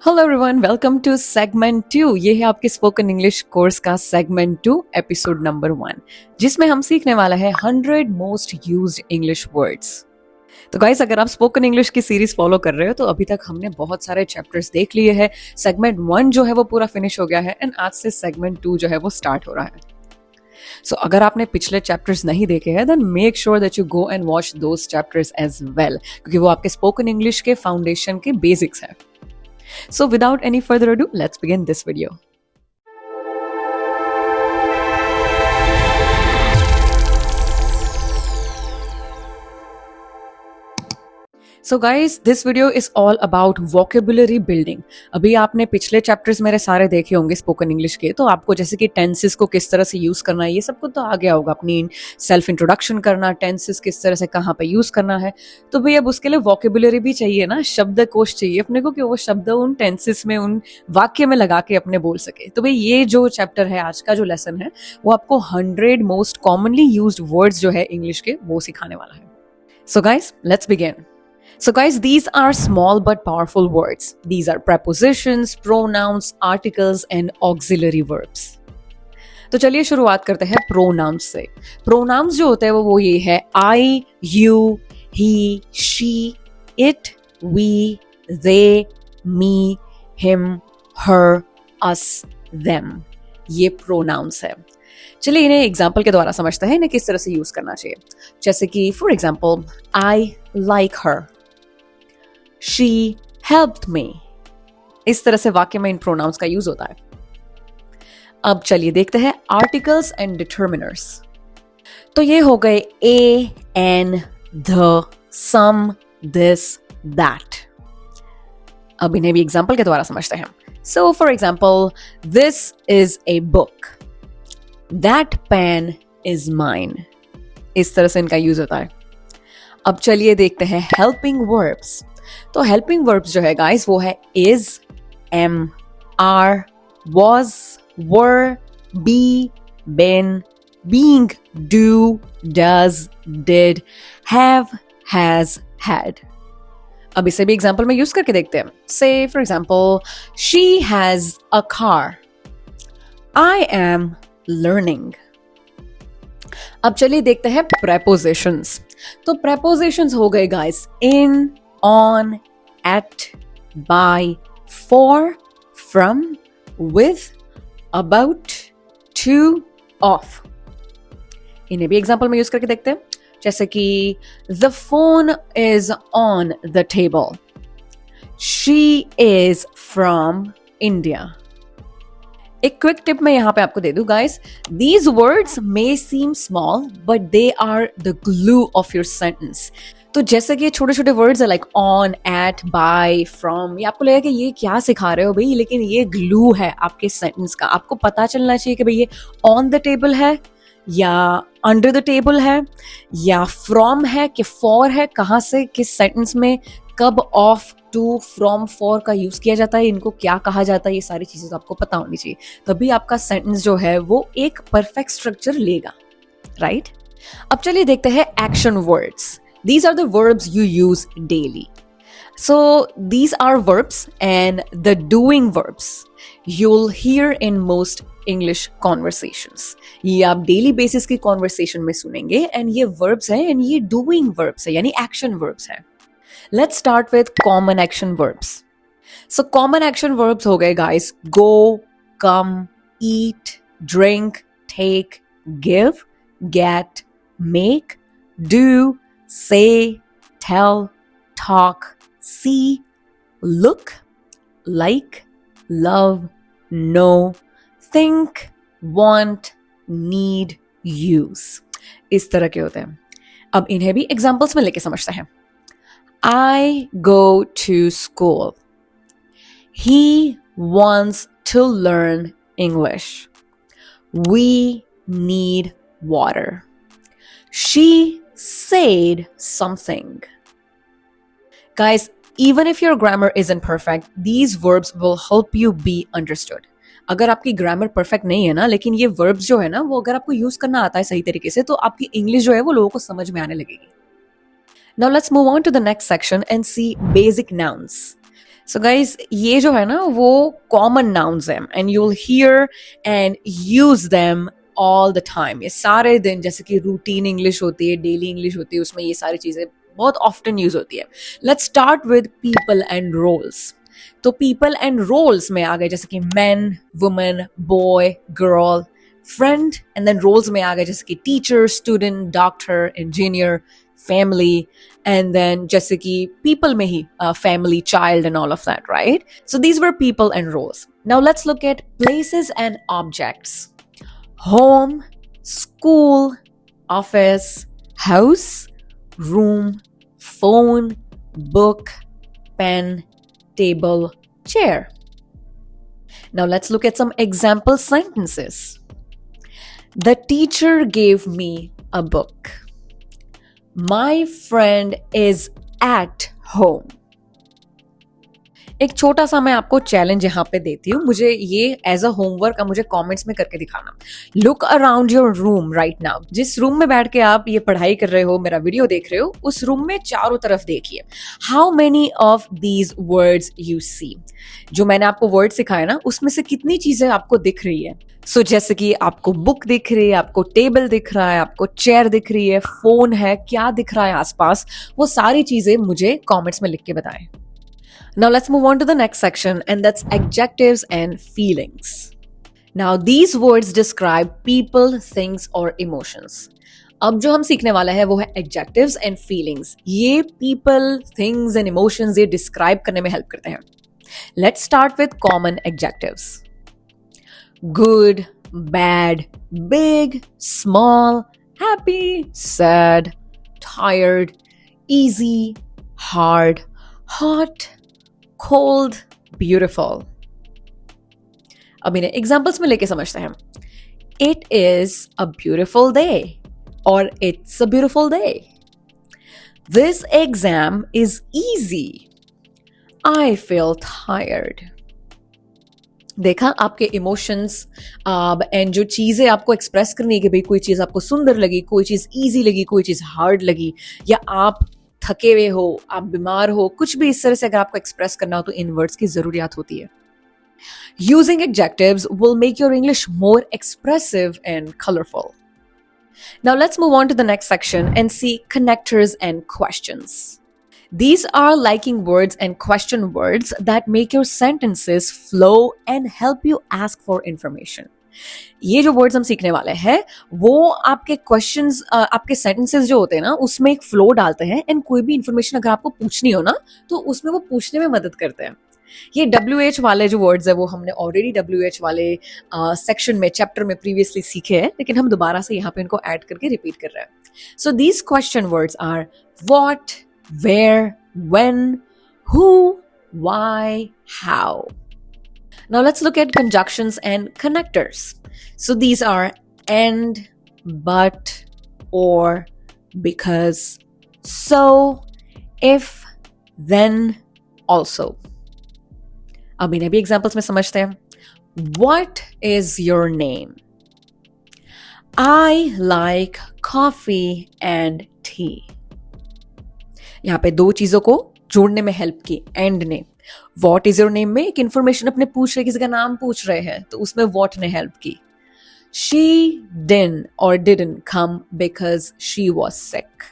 Hello everyone, welcome to segment 2। ये है आपके स्पोकन इंग्लिश कोर्स का सेगमेंट 2 एपिसोड नंबर 1, जिसमें हम सीखने वाला है 100 मोस्ट यूज्ड इंग्लिश वर्ड्स। तो गाइस, अगर आप स्पोकन इंग्लिश की सीरीज फॉलो कर रहे हो तो अभी तक हमने बहुत सारे चैप्टर्स देख लिए हैं। सेगमेंट 1 जो है वो पूरा फिनिश हो गया है एंड आज से सेगमेंट 2 जो है वो स्टार्ट हो रहा है। सो अगर आपने पिछले चैप्टर्स नहीं देखे हैं then make sure that you go and watch those chapters as well, क्योंकि वो आपके स्पोकन इंग्लिश के फाउंडेशन के बेसिक्स हैं। So without any further ado, let's begin this video. So guys, this video is all about vocabulary building. अभी आपने पिछले chapters मेरे सारे देखे होंगे स्पोकन इंग्लिश के, तो आपको जैसे कि टेंसेस को किस तरह से यूज करना है ये सब कुछ तो आ गया होगा। अपनी सेल्फ इंट्रोडक्शन करना, टेंसेस किस तरह से कहाँ पे यूज करना है, तो भाई अब उसके लिए वोकेबुलरी भी चाहिए ना, शब्दकोश चाहिए अपने को कि वो शब्द उन टेंसेस में, उन वाक्य में लगा के अपने बोल सके। तो भाई ये जो चैप्टर है, आज का जो लेसन है, वो आपको 100 मोस्ट कॉमनली यूज्ड वर्ड्स जो है इंग्लिश के वो सिखाने वाला है। So guys, let's begin. So guys, these are small but powerful words. These are prepositions, pronouns, articles and auxiliary verbs. तो चलिए शुरुआत करते हैं pronouns से। Pronouns जो होते हैं वो ये है I, you, he, she, it, we, they, me, him, her, us, them. ये pronouns है। चलिए इन्हें एग्जाम्पल के द्वारा समझते हैं, इन्हें किस तरह से यूज करना चाहिए। जैसे कि for example, I like her, She helped me। इस तरह से वाक्य में इन प्रोनाउंस का यूज होता है। अब चलिए देखते हैं आर्टिकल्स एंड डिटर्मिनर्स। तो ये हो गए a, an, the, some, this, that. अब इन्हें भी एग्जाम्पल के द्वारा समझते हैं। So for example, this is a book, that pen is mine. इस तरह से इनका यूज होता है। अब चलिए देखते हैं हेल्पिंग वर्ब्स। तो हेल्पिंग वर्ब्स जो है गाइस वो है is, am, are, was, were, be, been, being, do, does, did, have, has, had. अब इसे भी एग्जांपल में यूज करके देखते हैं। से for example, she has a car, I am learning. अब चलिए देखते हैं प्रेपोजिशंस। तो प्रेपोजिशंस हो गए guys in, on, at, by, for, from, with, about, to, of। इन्हें भी एग्जाम्पल में यूज करके देखते हैं। जैसे कि the phone is on the table, she is from India। एक क्विक टिप मैं यहां पे आपको दे दूं guys, these words may seem small but they are the glue of your sentence। तो जैसे कि ये छोटे छोटे वर्ड्स है like on, at, by, from, ये आपको लगेगा कि ये क्या सिखा रहे हो भाई, लेकिन ये ग्लू है आपके सेंटेंस का। आपको पता चलना चाहिए कि भाई ये ऑन द टेबल है या अंडर द टेबल है या फ्रॉम है कि फॉर है, कहाँ से किस सेंटेंस में कब ऑफ, टू, फ्रॉम, फॉर का यूज किया जाता है, इनको क्या कहा जाता है, ये सारी चीजें तो आपको पता होनी चाहिए। तभी आपका सेंटेंस जो है वो एक परफेक्ट स्ट्रक्चर लेगा, राइट? अब चलिए देखते हैं action words. These are the verbs you use daily. So these are verbs and the doing verbs you'll hear in most English conversations. ये आप daily basis की conversation में सुनेंगे and ये verbs हैं and ये doing verbs हैं, यानी action verbs हैं। Let's start with common action verbs. So common action verbs हो गए guys go, come, eat, drink, take, give, get, make, do, say, tell, talk, see, look, like, love, know, think, want, need, use। इस तरह के होते हैं। अब इन्हें भी एग्जाम्पल्स में लेके समझते हैं। I go to school, he wants to learn English, we need water, she said something। Guys, even if your grammar isn't perfect, these verbs will help you be understood। अगर आपकी ग्रामर परफेक्ट नहीं है ना, लेकिन ये verbs जो है ना वो अगर आपको यूज करना आता है सही तरीके से, तो आपकी इंग्लिश जो है वो लोगों को समझ में आने लगेगी। Now let's move on to the next section and see basic nouns। So guys ये जो है ना वो कॉमन नाउन्स हैं and you will hear and use them all the time. ये सारे दिन जैसे कि रूटीन इंग्लिश होती है, डेली इंग्लिश होती है, उसमें ये सारी चीजें बहुत ऑफ्टन यूज होती है। Let's start with people and roles. तो पीपल एंड रोल्स में आ गए जैसे कि man, women, boy, girl, friend, and then roles में आ गए जैसे कि teacher, student, doctor, engineer, family, and then जैसे कि people में ही family, child and all of that, right? So these were people and roles. Now let's look at places and objects. Home, school, office, house, room, phone, book, pen, table, chair. Now let's look at some example sentences. The teacher gave me a book. My friend is at home. एक छोटा सा मैं आपको challenge यहाँ पे देती हूँ, मुझे ये एज अ होमवर्क आप मुझे कमेंट्स में करके दिखाना। Look around your room right now. जिस रूम में बैठ के आप ये पढ़ाई कर रहे हो, मेरा वीडियो देख रहे हो, उस रूम में चारों तरफ देखिए। How many of these words you see. जो मैंने आपको वर्ड सिखाया ना, उसमें से कितनी चीजें आपको दिख रही है। जैसे कि आपको बुक दिख रही है, आपको टेबल दिख रहा है, आपको चेयर दिख रही है, फोन है, क्या दिख रहा है आसपास, वो सारी चीजें मुझे कमेंट्स में लिख के बताएं। Now let's move on to the next section, and that's adjectives and feelings. Now these words describe people, things or emotions. अब जो हम सीखने वाला है वो है adjectives and feelings. ये people, things and emotions ये describe करने में help करते हैं। Let's start with common adjectives. Good, bad, big, small, happy, sad, tired, easy, hard, hot, cold, beautiful. अब इन्हें एग्जाम्पल्स में लेके समझते हैं। It is a beautiful day or it's a beautiful day. This exam is easy. I feel tired. देखा आपके emotions and जो चीजें आपको एक्सप्रेस करनी है कि भाई कोई चीज आपको सुंदर लगी, कोई चीज इजी लगी, कोई चीज हार्ड लगी, या आप थके हुए हो, आप बीमार हो, कुछ भी इस तरह से अगर आपको एक्सप्रेस करना हो तो इन वर्ड्स की जरूरियात होती है। Using adjectives will make your English more expressive and colorful. Now let's move on to the next section and see connectors and questions. These are liking words and question words that make your sentences flow and help you ask for information. ये जो words हम सीखने वाले हैं वो आपके questions, आपके sentences जो होते हैं ना उसमें एक फ्लो डालते हैं, एंड कोई भी इंफॉर्मेशन अगर आपको पूछनी हो ना तो उसमें वो पूछने में मदद करते हैं। ये WH वाले जो वर्ड्स है वो हमने ऑलरेडी WH वाले सेक्शन में, चैप्टर में प्रीवियसली सीखे हैं, लेकिन हम दोबारा से यहाँ पे इनको ऐड करके रिपीट कर रहे हैं। So these question words are what, where, when, who, why, how. Now let's look at conjunctions and connectors. So these are and, but, or, because, so, if, then, also. अब इन्हें भी examples में समझते हैं। What is your name? I like coffee and tea. यहाँ पे दो चीजों को जोड़ने में हेल्प की एंड ने। वॉट इज योर नेम में एक इंफॉर्मेशन अपने पूछ रहे, किसी का नाम पूछ रहे हैं, तो उसमें वॉट ने हेल्प की। शी डिडंट और didn't come because she was sick.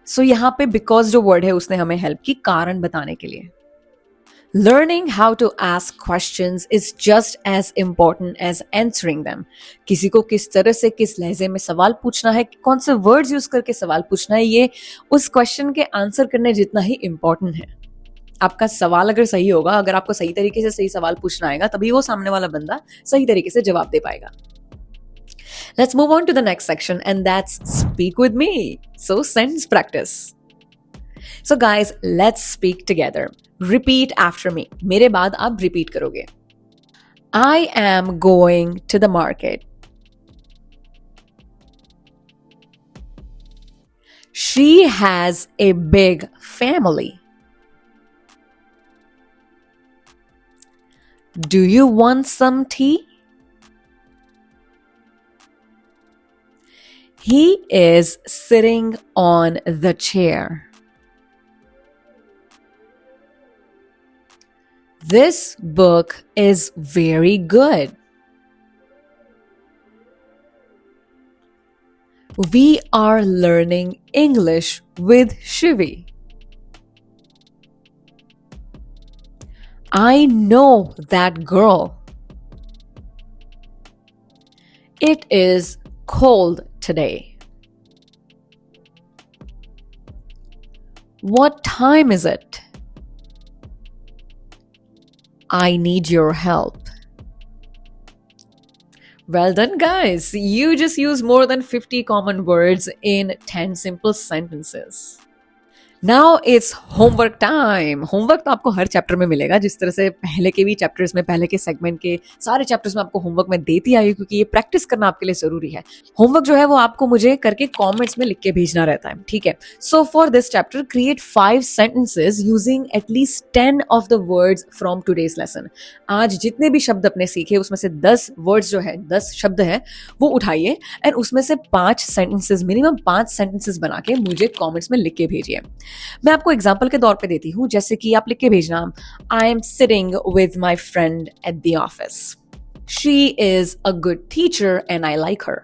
So यहाँ पे बिकॉज जो वर्ड है उसने हमें हेल्प की कारण बताने के लिए। Learning how to ask questions is just as important as answering them. किसी को किस तरह से, किस लहजे में सवाल पूछना है, कौन से वर्ड्स यूज करके सवाल पूछना है, ये उस क्वेश्चन के आंसर करने जितना ही इम्पोर्टेंट है। आपका सवाल अगर सही होगा, अगर आपको सही तरीके से सही सवाल पूछना आएगा, तभी वो सामने वाला बंदा सही तरीके से जवाब दे पाएगा। Let's move on to the next section, and that's speak with me. So sentence practice. So guys, let's speak together. Repeat after me. मेरे बाद आप repeat करोगे। I am going to the market. She has a big family. Do you want some tea? He is sitting on the chair. This book is very good. We are learning English with Shivi. I know that girl. It is cold today. What time is it? I need your help. Well done, guys. You just use more than 50 common words in 10 simple sentences. Now it's homework time. Homework तो आपको हर chapter में मिलेगा, जिस तरह से पहले के भी चैप्टर्स में, पहले के सेगमेंट के सारे चैप्टर्स में आपको होमवर्क में देती आई हूं, क्योंकि ये प्रैक्टिस करना आपके लिए जरूरी है. होमवर्क जो है वो आपको मुझे करके कमेंट्स में लिख के भेजना रहता है, ठीक है. So for this chapter create 5 sentences using at least 10 of the words from today's lesson. आज जितने भी शब्द अपने सीखे उसमें से 10 वर्ड्स जो है, 10 शब्द है, वो उठाइए एंड उसमें से 5 सेंटेंसेस, मिनिमम 5 सेंटेंसेस बना के मुझे कॉमेंट्स में लिख के भेजिए. मैं आपको एग्जाम्पल के तौर पे देती हूं, जैसे कि आप लिख के भेजना, I am sitting with my friend at the office. She is a good teacher and I like her.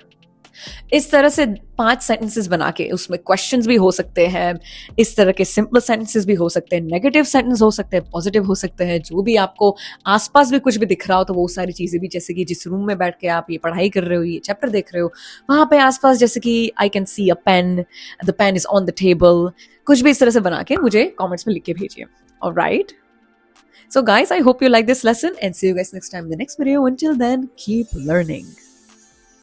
इस तरह से 5 सेंटेंसेस बना के, उसमें क्वेश्चंस भी हो सकते हैं, इस तरह के सिंपल सेंटेंसेस भी हो सकते हैं, नेगेटिव सेंटेंस हो सकते हैं, पॉजिटिव हो सकते हैं, जो भी आपको आसपास भी कुछ भी दिख रहा हो तो वो सारी चीजें भी, जैसे कि जिस रूम में बैठ के आप ये पढ़ाई कर रहे हो, ये चैप्टर देख रहे हो, वहां पे आसपास जैसे कि I can see a pen, the pen is on the table, कुछ भी इस तरह से बना के मुझे कॉमेंट्स में लिख के भेजिए. Alright. So guys, I hope you like this lesson and see you guys next time in the next video. Until then, keep learning.